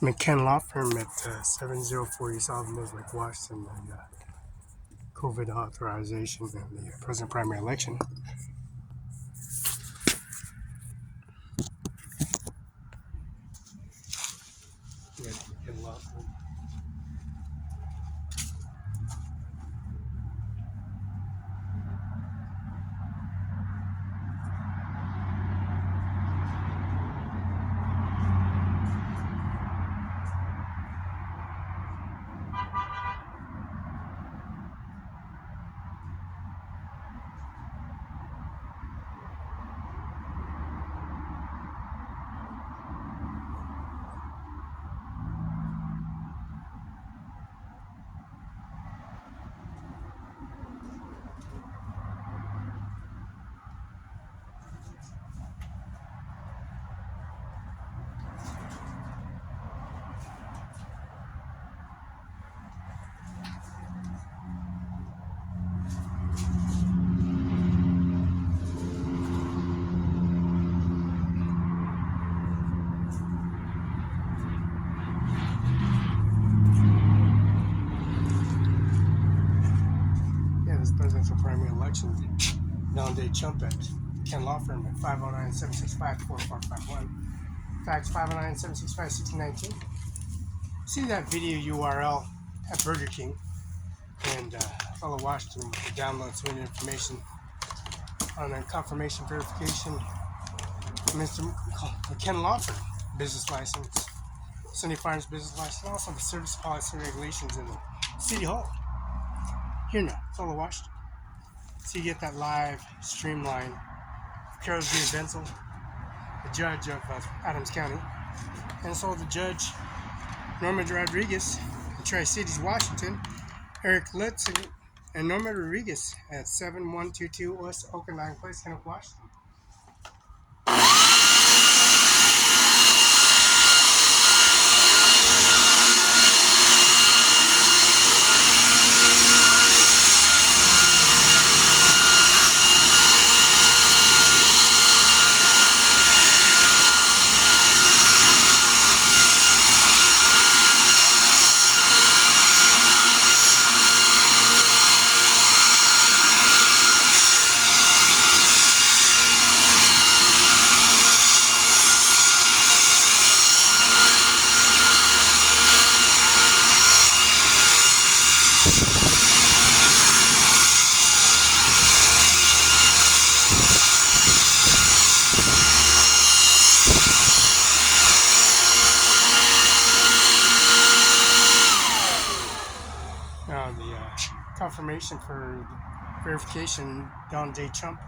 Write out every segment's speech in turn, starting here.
McKen Law Firm at 704 East Alamos, Lake Washington, and COVID authorization and the president primary election. Yeah, McKen Law Firm. Yeah, this presidential primary election. Donald Trump at McKen Law Firm at 509-765-4451. Fax 509-765-1619. See that video URL at Burger King and fellow Washington to download some information on a confirmation verification. Mr. McKen Law Firm business license, Sunny Farms business license, and also the service policy regulations in the City Hall. Here now, fellow Washington. So you get that live streamline. Carol G. Benzel, the judge of Adams County, and so the judge Norma Rodriguez in Tri-Cities, Washington, Eric Lutz and Norma Rodriguez at 7122 West Oakland Place, Kennewick, Washington. Now the confirmation for verification, Donald J. Trump,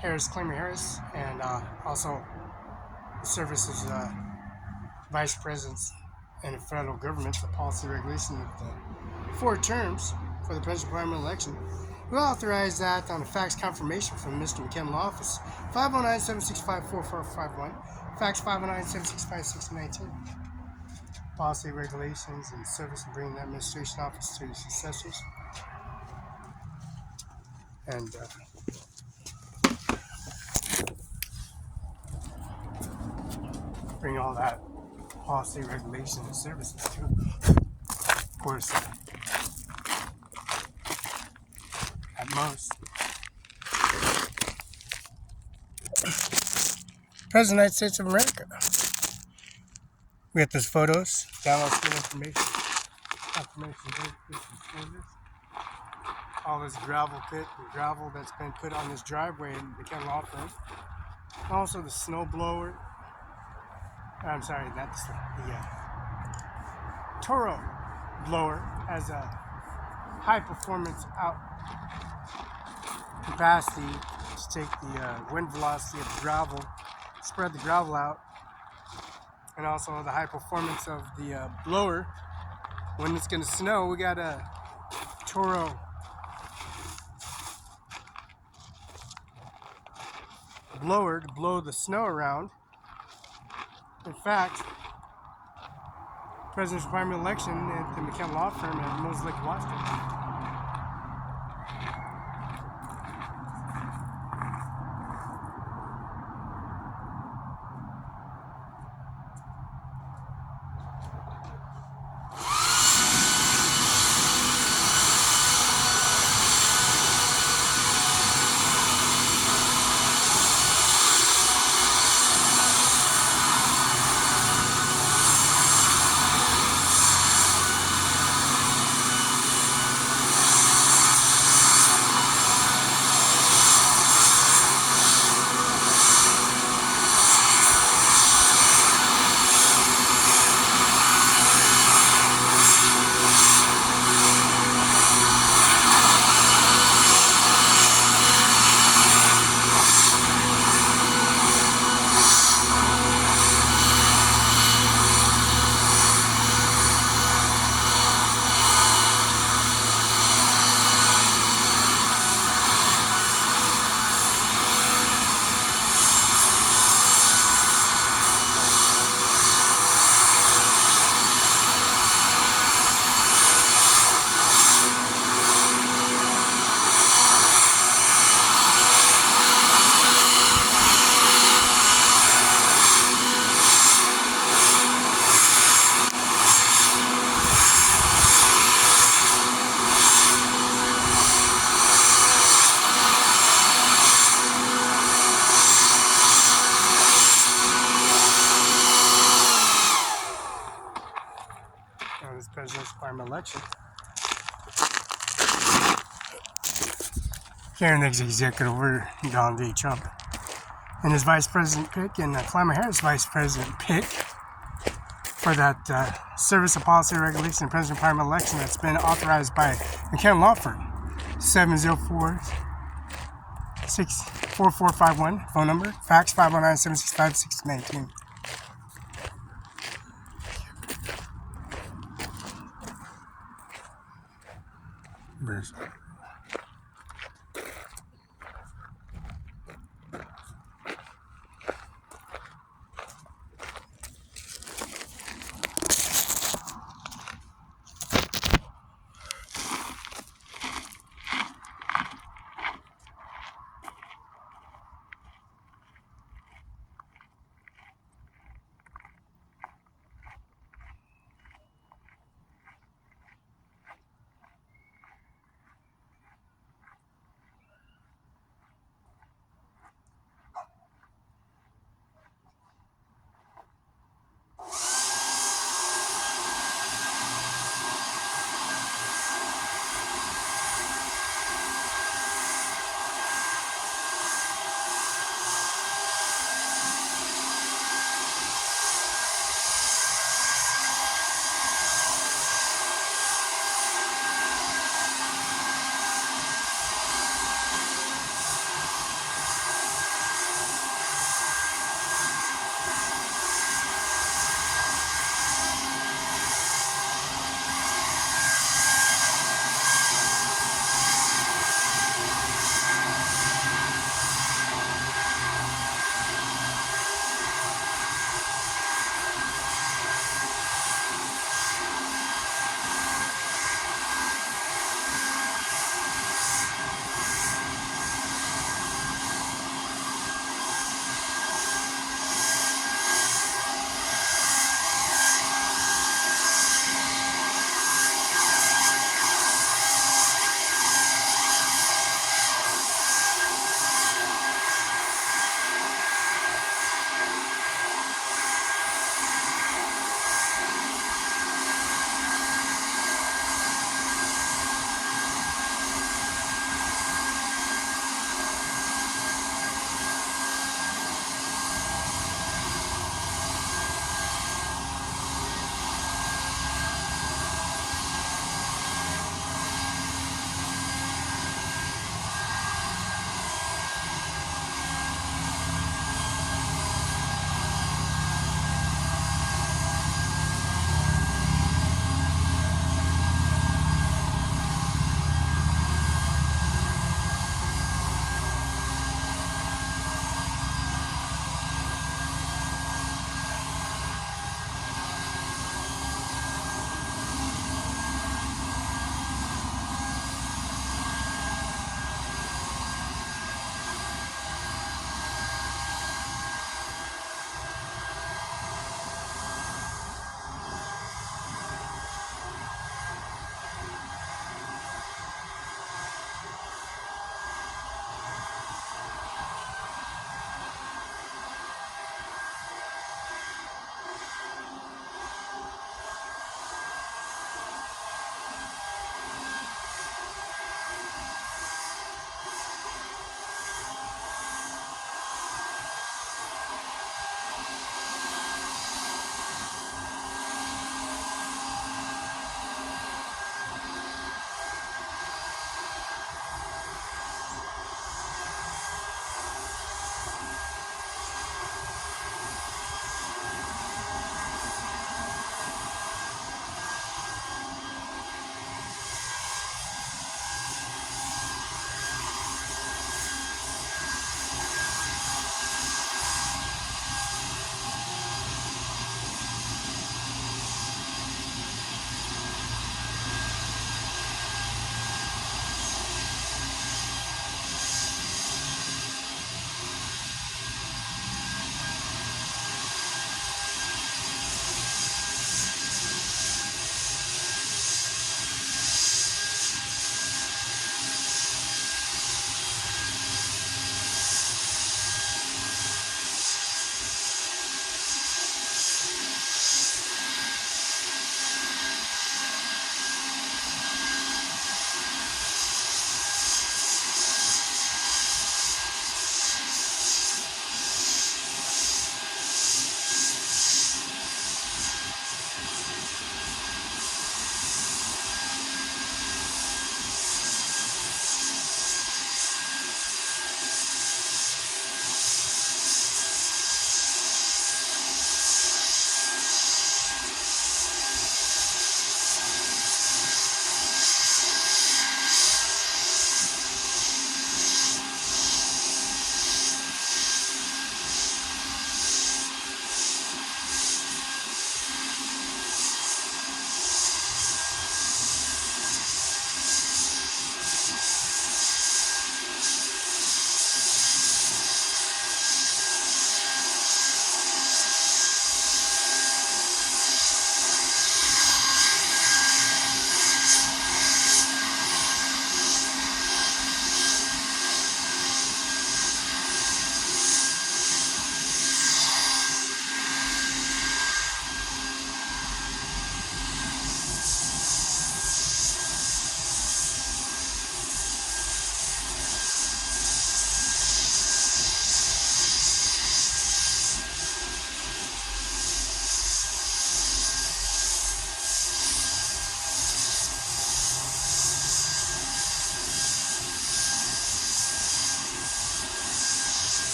Harris, Claimer Harris, and also the services vice presidents and the federal government, the policy regulation of the 4 terms for the presidential primary election. We authorize that on a fax confirmation from Mr. McKen Law Office, 509-765-4451, fax 509-765-1619. Policy regulations and service and bringing the administration office to your successors. And bring all that policy regulation and services to, of course, at most. President of the United States of America. We got those photos, download some information, all this gravel pit and gravel that's been put on this driveway in the Ken Law Firm. Also the snow blower. I'm sorry, that's the Toro blower has a high performance out capacity to take the wind velocity of the gravel, spread the gravel out, and also the high performance of the blower. When it's going to snow, we got a Toro blower to blow the snow around. In fact, presidential primary election at the McKen Law Firm at Moses Lake, Washington. this presidential primary election. Here, next executive order, Donald J. Trump and his vice president pick, and Kamala Harris vice president pick for that Service of Policy Regulation and President Primary Election that's been authorized by McCann Law Firm. 704-64451, phone number, fax 509-765-1619.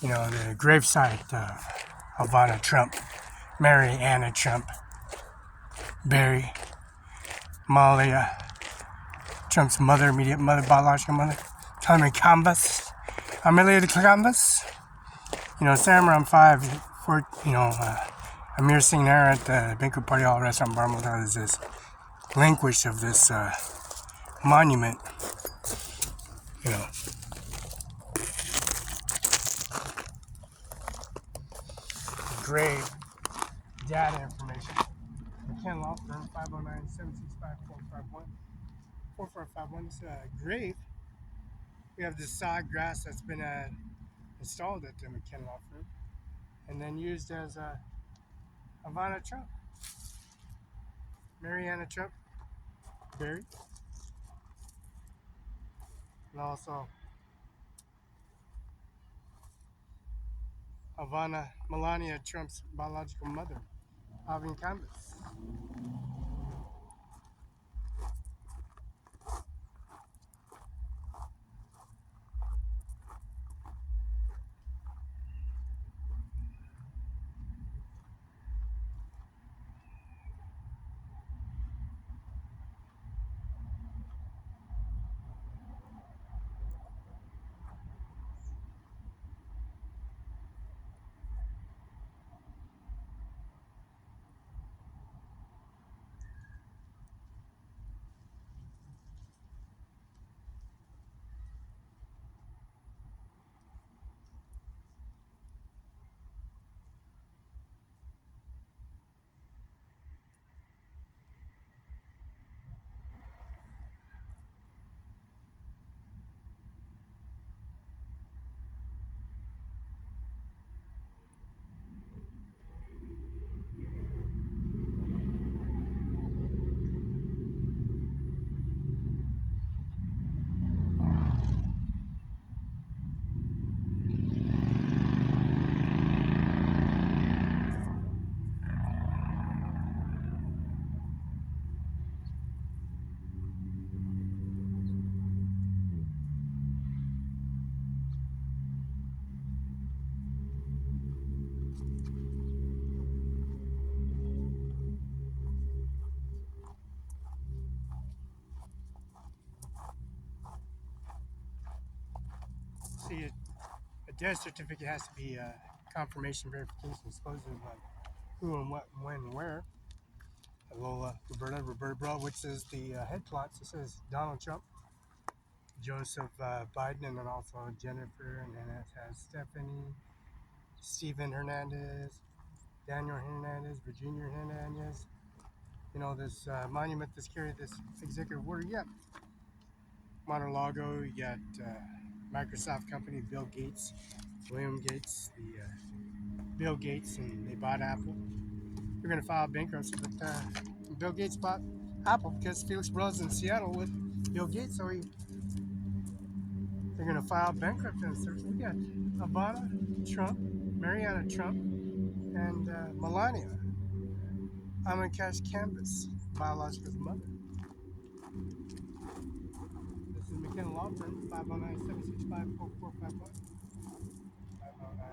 You know, the gravesite of Ivana Trump, Mary Anna Trump, Barry, Malia, Trump's mother, immediate mother, biological mother, Tommy Canvas, Amelia de Canvas. You know, Samurai 5, for, you know, Amir Singh there at the banquet party hall restaurant bar is this language of this monument, you know. Grave data information. McKenna Law Firm, 509-765-4451. This grave, we have this sod grass that's been installed at the McKenna Law Firm and then used as Ivana Trump, Mariana Trump, buried, and also Ivana Melania Trump's biological mother, Alvin Canvas. See, a death certificate has to be confirmation verification, supposedly like who and what and when and where. Lola, Roberta Bro, which is the head plots. It says Donald Trump, Joseph Biden, and then also Jennifer, and then it has Stephanie, Stephen Hernandez, Daniel Hernandez, Virginia Hernandez. You know, this monument that's carried this executive order. You got Mar-a-Lago, you got Microsoft company, Bill Gates, William Gates, Bill Gates, and they bought Apple. They're going to file bankruptcy, but Bill Gates bought Apple because Felix was in Seattle with Bill Gates, so they're going to file bankruptcy. So we got Ivana Trump, Mariana Trump, and Melania. I'm in Cash Canvas, biological mother. This is McKenna Law Firm, 509-765-4451. 509.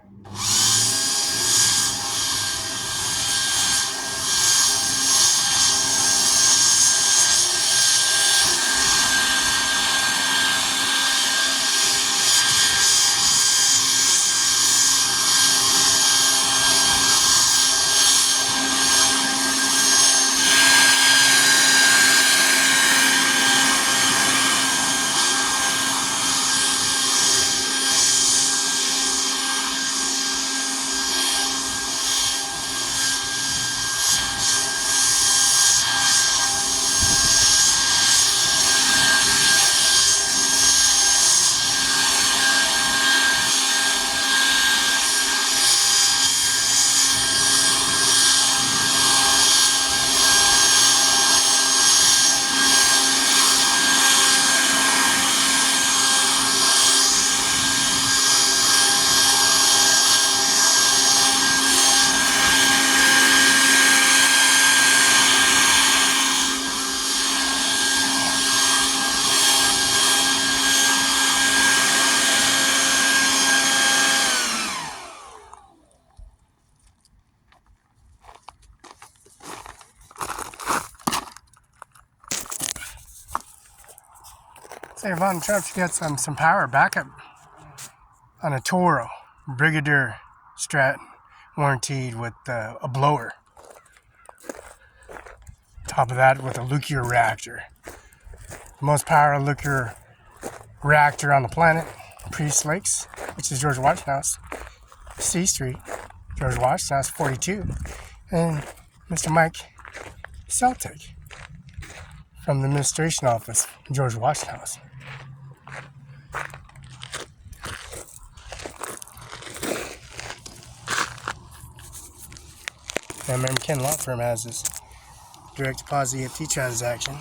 Say, Ivan Trump's got some power backup on a Toro Brigadier Strat, warranted with a blower. Top of that with a nuclear reactor. The most powerful nuclear reactor on the planet, Priest Lakes, which is George Washington House, C Street, George Washington House 42, and Mr. Mike Celtic from the administration office, George Washington House. And remember, Ken Law Firm has this direct deposit EFT transaction.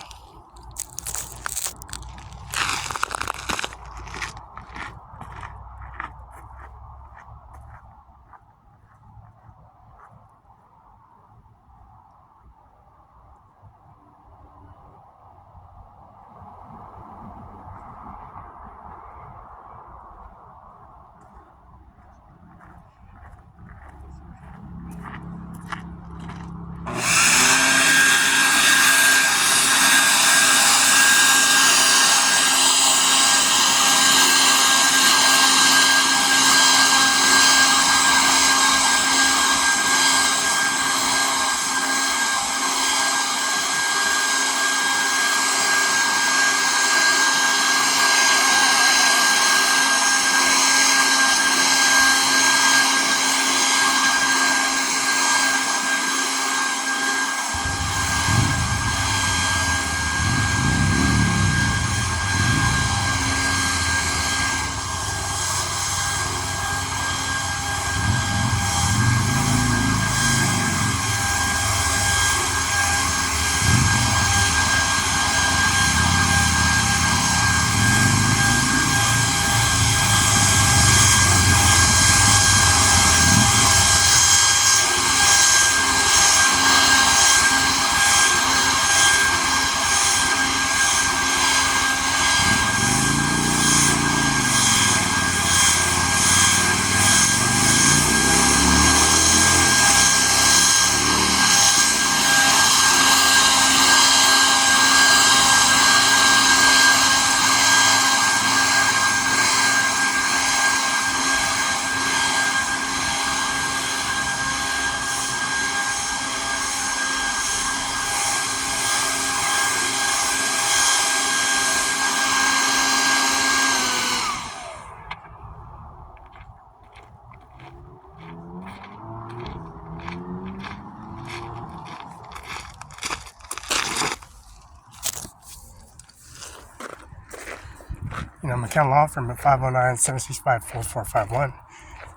McKenna Law Firm at 509-765-4451.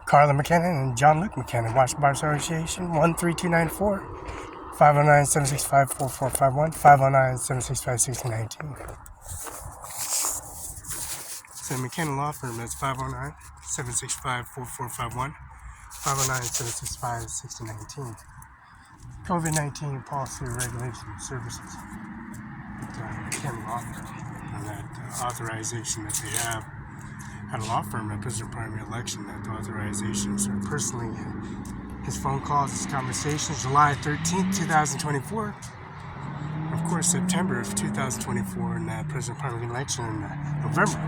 Carla McKenna and John Luke McKenna, Washington Bar Association, 13294. 509-765-4451. 509-765-1619. So McKenna Law Firm is 509-765-4451. 509-765-1619. COVID-19 policy regulation services. McKenna Law Firm. And that authorization that they have at a law firm that does their primary election, that the authorizations are personally his phone calls, his conversations, July 13th, 2024. Of course, September of 2024, and president primary election in November.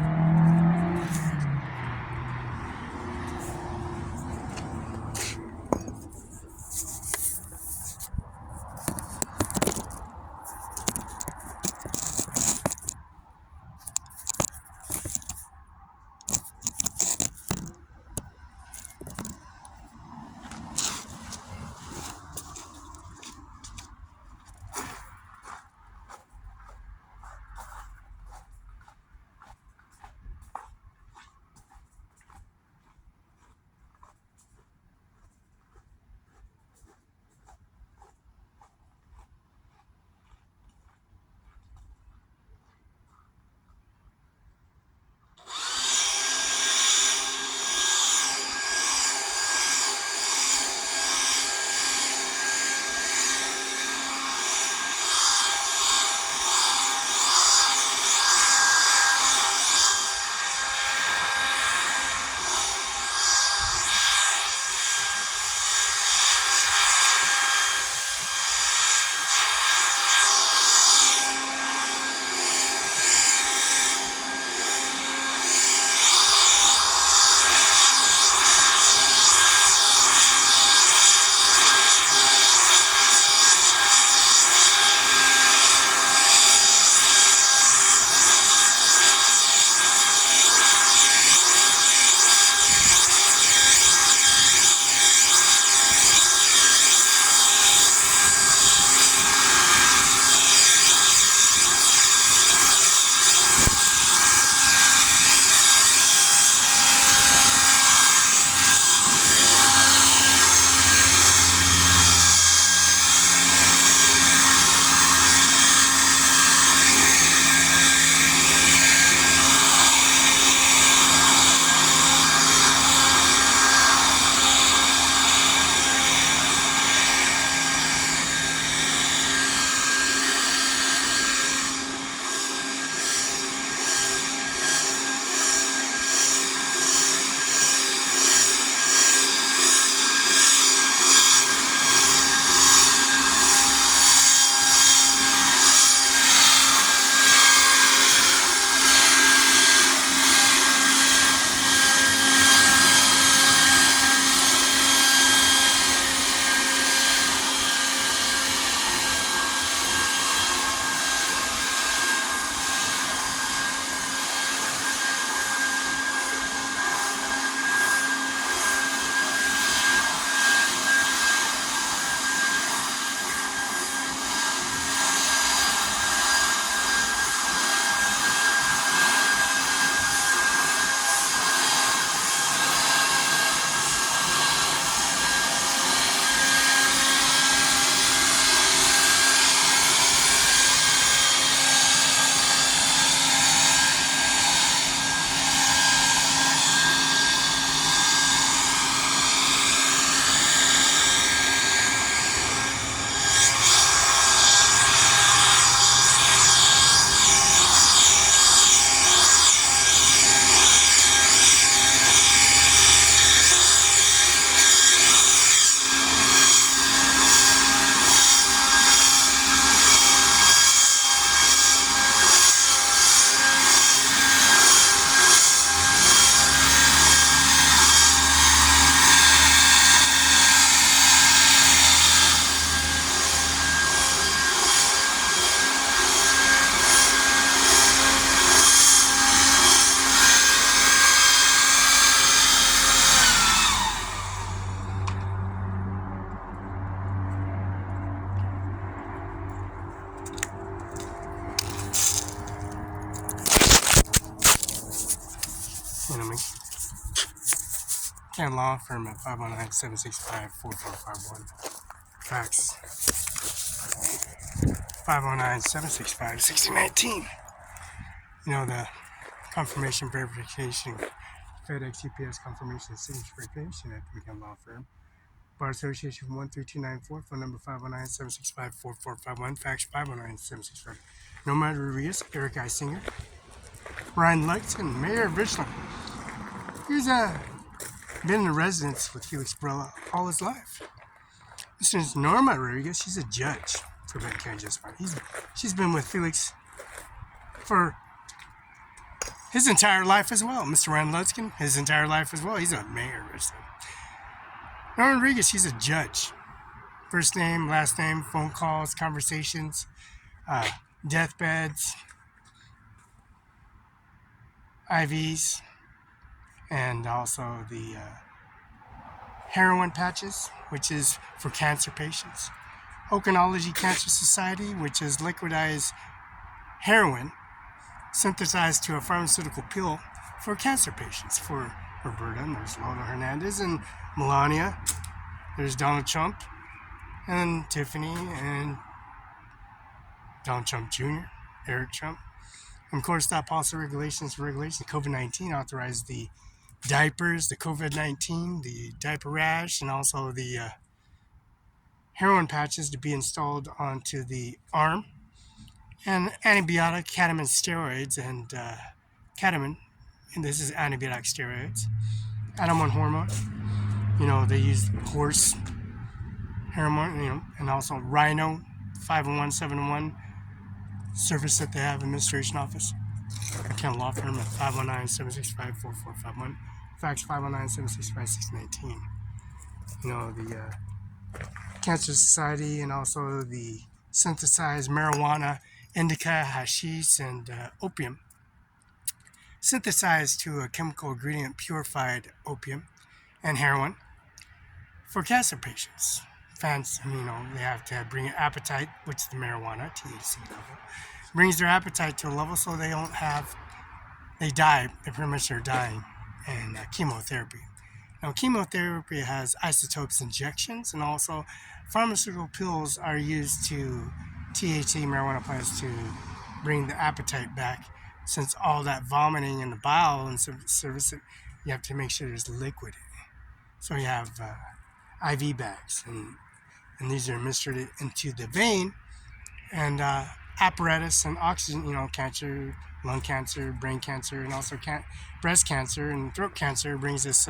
You know what I mean? And law firm at 509-765-4451. Fax 509-765-6019. You know, the confirmation verification, FedEx, UPS confirmation signature verification at the Weekend Law Firm. Bar Association from 13294, phone number 509-765-4451, fax 509-765. Nomad Rodriguez, Eric I. Singer, Ryan Lexington, Mayor of Richland. He's been in residence with Felix Barela all his life. This is Norma Rodriguez. She's a judge for Benton County Justice Department. She's been with Felix for his entire life as well. Mr. Ryan Ludskin, his entire life as well. He's a mayor of Richland. Norma Rodriguez, she's a judge. First name, last name, phone calls, conversations, deathbeds, IVs, and also the heroin patches, which is for cancer patients. Oceanology Cancer Society, which is liquidized heroin synthesized to a pharmaceutical pill for cancer patients. For Roberta, and there's Lola Hernandez and Melania, there's Donald Trump, and Tiffany, and Donald Trump Jr., Eric Trump. And of course, that policy regulations, COVID-19 authorized the diapers, the COVID-19, the diaper rash, and also the heroin patches to be installed onto the arm. And antibiotic, ketamine steroids, and ketamine, and this is antibiotic steroids, animal hormone. You know, they use horse hormone, you know, and also Rhino 50171 service that they have, administration office. Account law firm at 509-765-4451. Fax 509-765-619. You know, the Cancer Society, and also the synthesized marijuana, indica, hashish, and opium. Synthesized to a chemical ingredient, purified opium and heroin for cancer patients. Fans, you know, they have to bring an appetite, which is the marijuana, THC level, brings their appetite to a level so they don't have, they die, they pretty much are dying, and chemotherapy. Now, chemotherapy has isotopes injections, and also pharmaceutical pills are used to, THC, marijuana plants, to bring the appetite back, since all that vomiting in the bowel and service, you have to make sure there's liquid in it. So you have IV bags, and these are administered into the vein, and apparatus and oxygen, you know, cancer, lung cancer, brain cancer, and also breast cancer and throat cancer brings this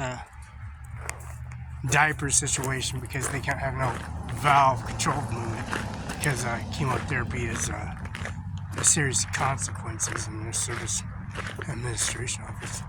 diaper situation, because they can't have no valve control movement, because chemotherapy is serious consequences in their service administration office.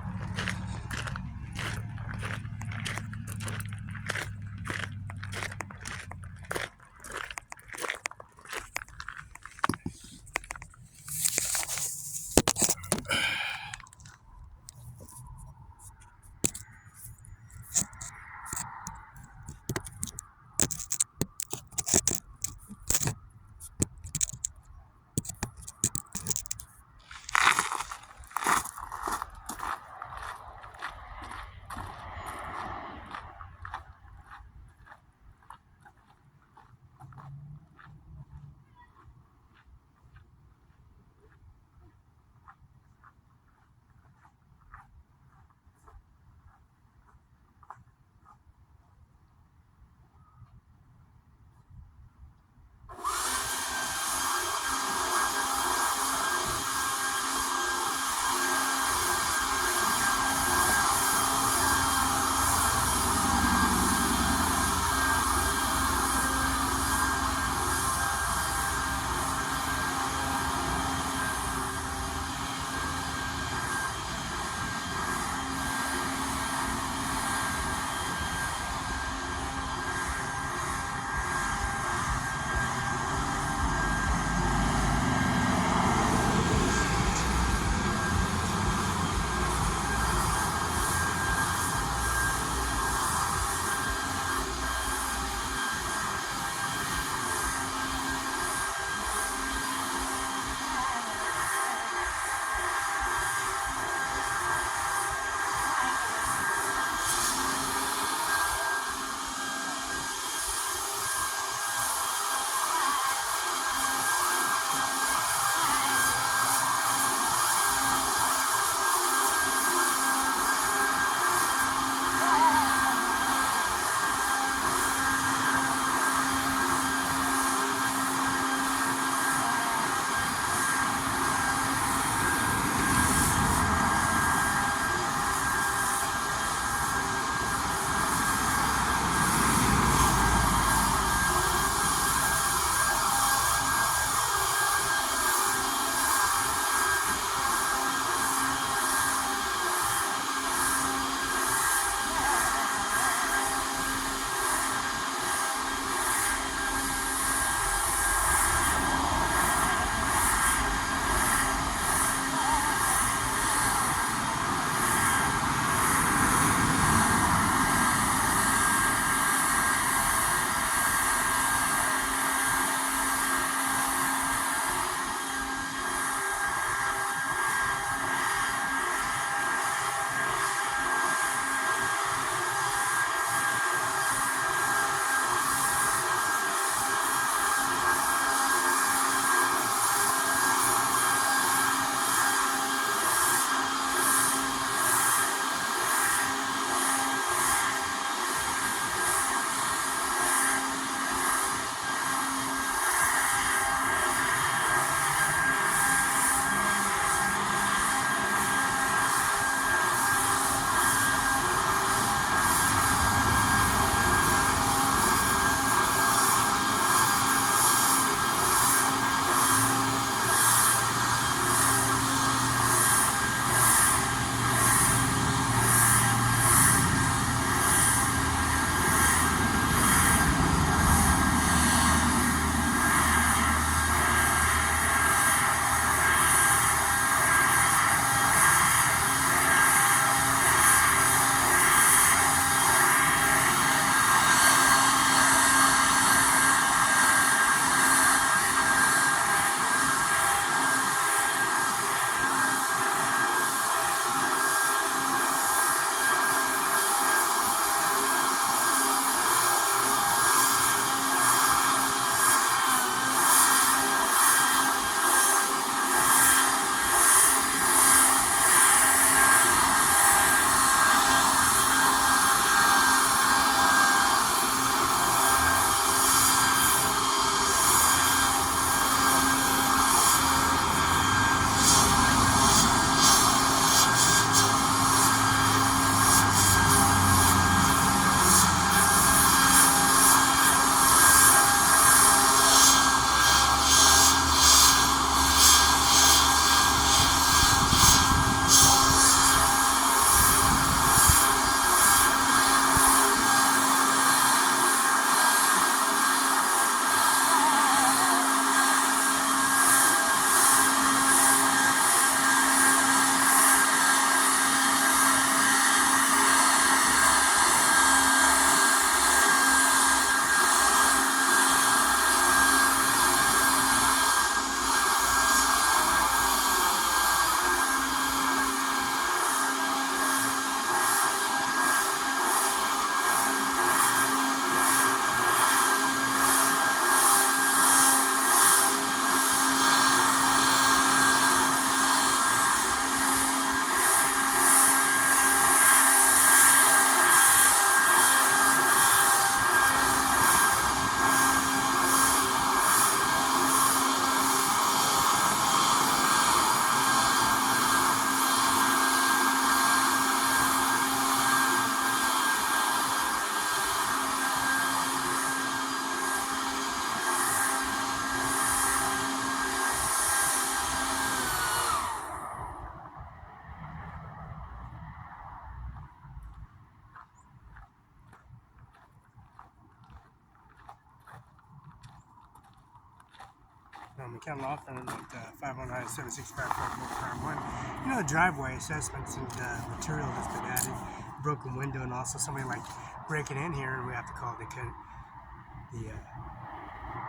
McKenna Law Firm at 509-765-4451. You know, driveway assessments and material that's been added, broken window, and also somebody like breaking in here, and we have to call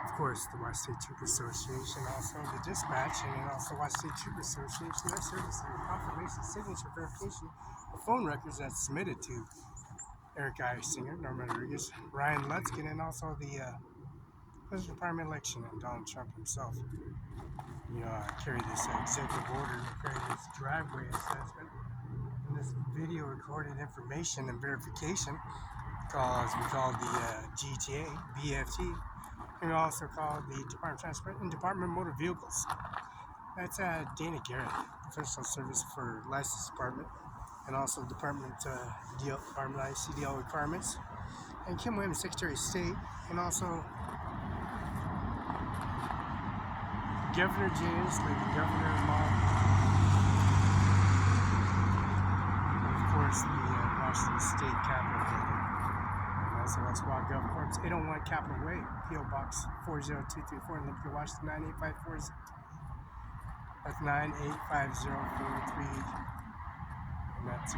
of course, the West State Trooper Association, also the dispatch, and then also West State Trooper Association, their service, and confirmation, signature verification of phone records that's submitted to Eric I. Singer, Norman Rodriguez, Ryan Lutzkin, and also the President Department election and Donald Trump himself. You know, carry this executive order, carry this driveway assessment, and this video recorded information and verification, as we call the GTA, BFT, and we also call the Department of Transport and Department of Motor Vehicles. That's Dana Garrett, Professional Service for License Department, and also Department Department ICDL requirements, and Kim Williams, Secretary of State, and also Governor James, like the Governor of Law, and of course the Washington State Capitol building, and also that's Wild Gov Corps, 801 Capitol Way, P.O. Box 40234 in Olympia, Washington 98540. That's 9850433, and that's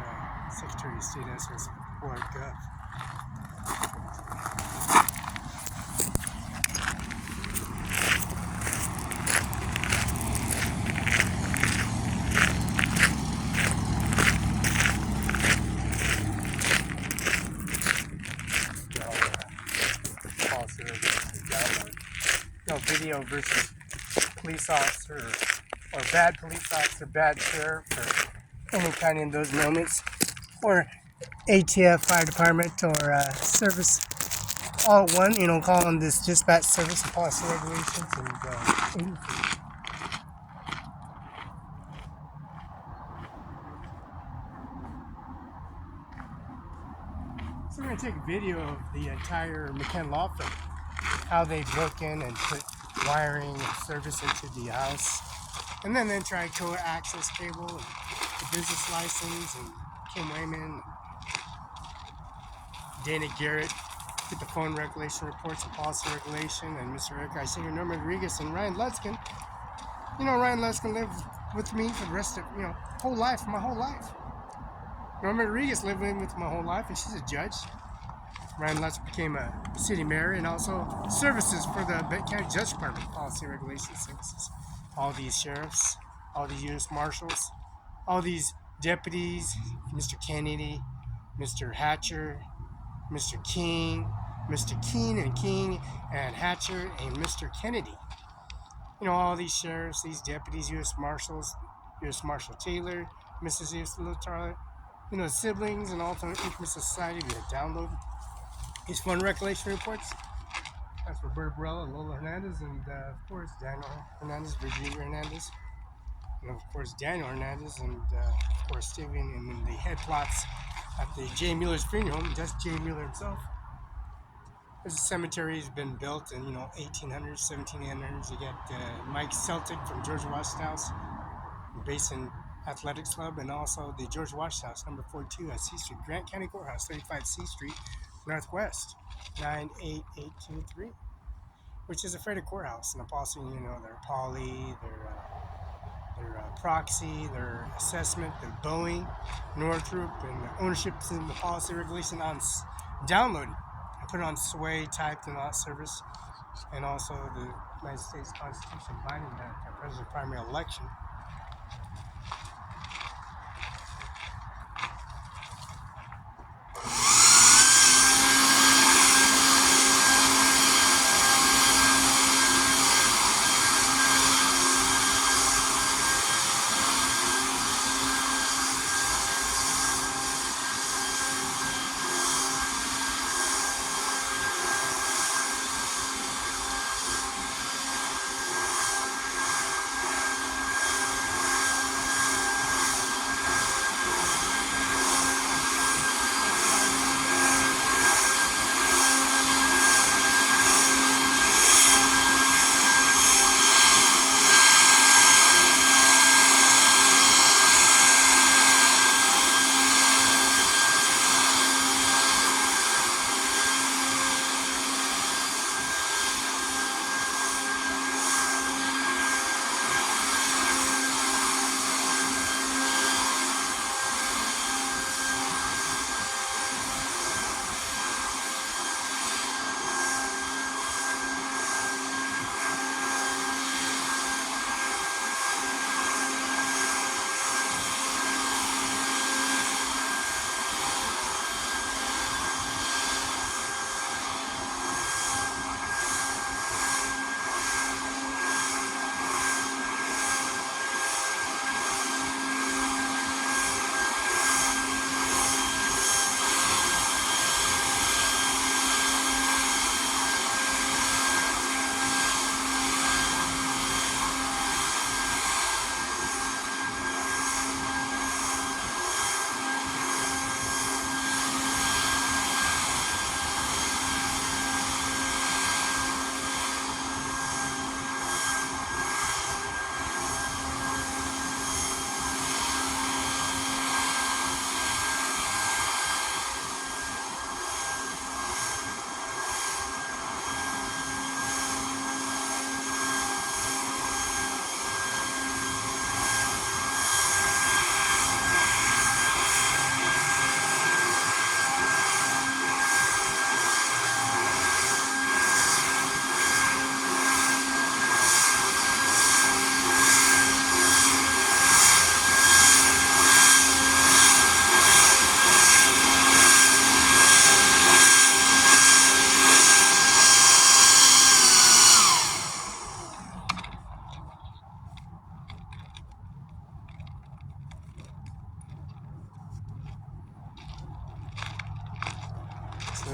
Secretary of State SS Wild Gov. Video versus police officer or bad police officer, bad sheriff, or any kind in those moments, or ATF fire department or service, all at one, you know, call on this dispatch service and policy regulations and agencies. So we're going to take a video of the entire McKenna Law Firm, how they broke in and put wiring and service into the house, and then try co-access cable and the business license, and Kim Wayman, Dana Garrett with the phone regulation reports and policy regulation, and Mr. Eric I. Singer, Norman Rodriguez, and Ryan Lutzkin. You know, Ryan Lutzkin lived with me for the rest of, my whole life. Norman Rodriguez lived with me my whole life, and she's a judge. Ryan Lutz became a city mayor, and also services for the Benton County Judge Department, policy regulation services. All these sheriffs, all these U.S. Marshals, all these deputies, Mr. Kennedy, Mr. Hatcher, Mr. King, Mr. King and Hatcher, and Mr. Kennedy. You know, all these sheriffs, these deputies, U.S. Marshals, U.S. Marshal Taylor, Mrs. U.S. Taylor, you know, siblings, and also Infamous Society. We have download his phone regulation reports. That's Roberta Barela, Lola Hernandez, and of course Daniel Hernandez, Virginia Hernandez, and of course Daniel Hernandez, and of course Steven, and then the head plots at the J. Mueller's funeral home. That's J. Mueller himself. There's a cemetery has been built in 1800s, 1700s. You got Mike Celtic from George Washington House, based in Athletics Club, and also the George Washington House, number 42 at C Street, Grant County Courthouse, 35 C Street, Northwest, 98823, which is a federal courthouse. And the policy, their poly, their proxy, their assessment, their Boeing, Northrop, and the ownership in the policy regulation on downloaded. I put it on Sway, typed in that service, and also the United States Constitution binding that presidential primary election.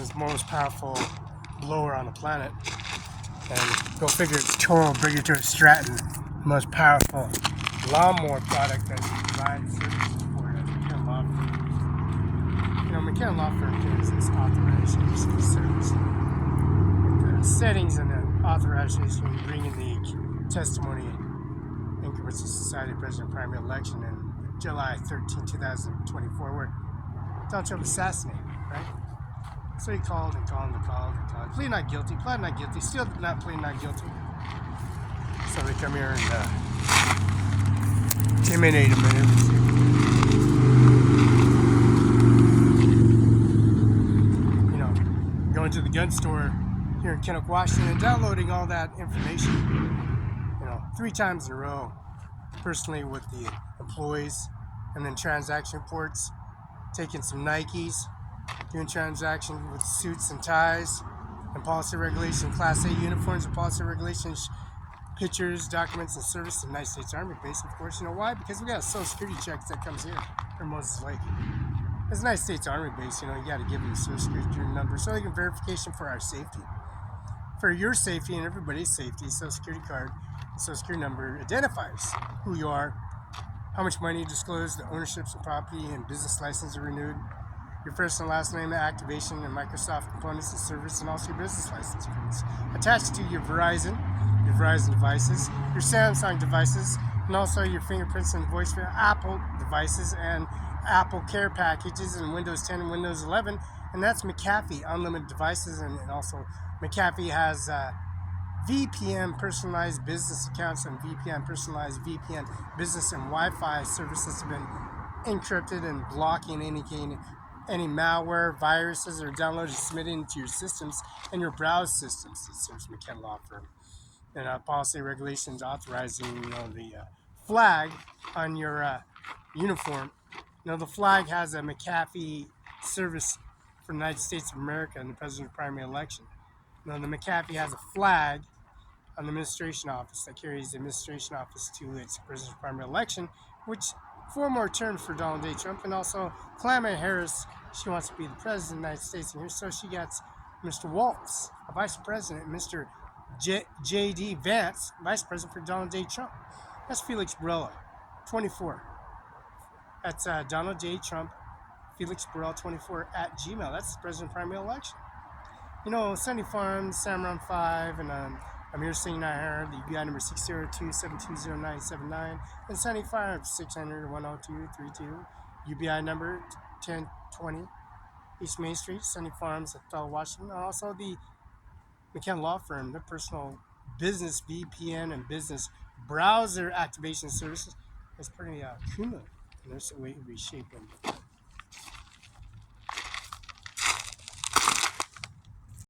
the most powerful blower on the planet. And go figure, it's Toro Brigadier Stratton, the most powerful lawnmower product that provides services for it as McKenna Law Firm. You know, McKenna Law Firm gives this authorization service. With the settings and the authorization, you bring in the testimony in Commercial Society President primary election in July 13, 2024, where Donald Trump assassinated, right? So he called and called and called and called. Plead not guilty, pled not guilty, still not plead not guilty. So they come here and intimidate him and everything. You know, going to the gun store here in Kennewick, Washington, and downloading all that information, you know, 3 times in a row, personally with the employees, and then transaction reports, taking some Nikes, doing transactions with suits and ties, and policy regulation, Class A uniforms and policy regulations, pictures, documents, and service to the United States Army base, of course. You know why? Because we got a Social Security check that comes here from Moses Lake. It's a United States Army base, you know, you got to give them the Social Security number so they can verification for our safety. For your safety and everybody's safety, Social Security card, Social Security number identifies who you are, how much money you disclose, the ownerships of property and business license are renewed, your first and last name, activation, and Microsoft components and service, and also your business license agreements. Attached to your Verizon devices, your Samsung devices, and also your fingerprints and voice for Apple devices and Apple Care packages and Windows 10 and Windows 11, and that's McAfee unlimited devices, and also McAfee has VPN personalized business accounts and VPN personalized VPN business and Wi-Fi services have been encrypted and blocking any malware, viruses, or downloaded submitted into your systems and your browse systems. It serves McKenna Law Firm. And policy regulations authorizing, you know, the flag on your uniform. You know, the flag has a McAfee service for the United States of America in the president's primary election. You know, the McAfee has a flag on the administration office that carries the administration office to its president's primary election, which 4 more terms for Donald J. Trump, and also Kamala Harris, she wants to be the president of the United States, and here, so she gets Mr. Waltz, a vice president, Mr. J.D. Vance, vice president for Donald J. Trump. That's Felix Barela, 24. That's Donald J. Trump, Felix Barela, 24 at Gmail. That's the president primary election. You know, Sunny Farms, Samaron 5, and Ajmer Singh, the UBI number 602-720-979, and Sunny Farms, 600-102-32, UBI number 1020, East Main Street, Sunny Farms, Othello, Washington, and also the McKenna Law Firm, their personal business VPN and business browser activation services is pretty cumulative, and there's a way to reshape them.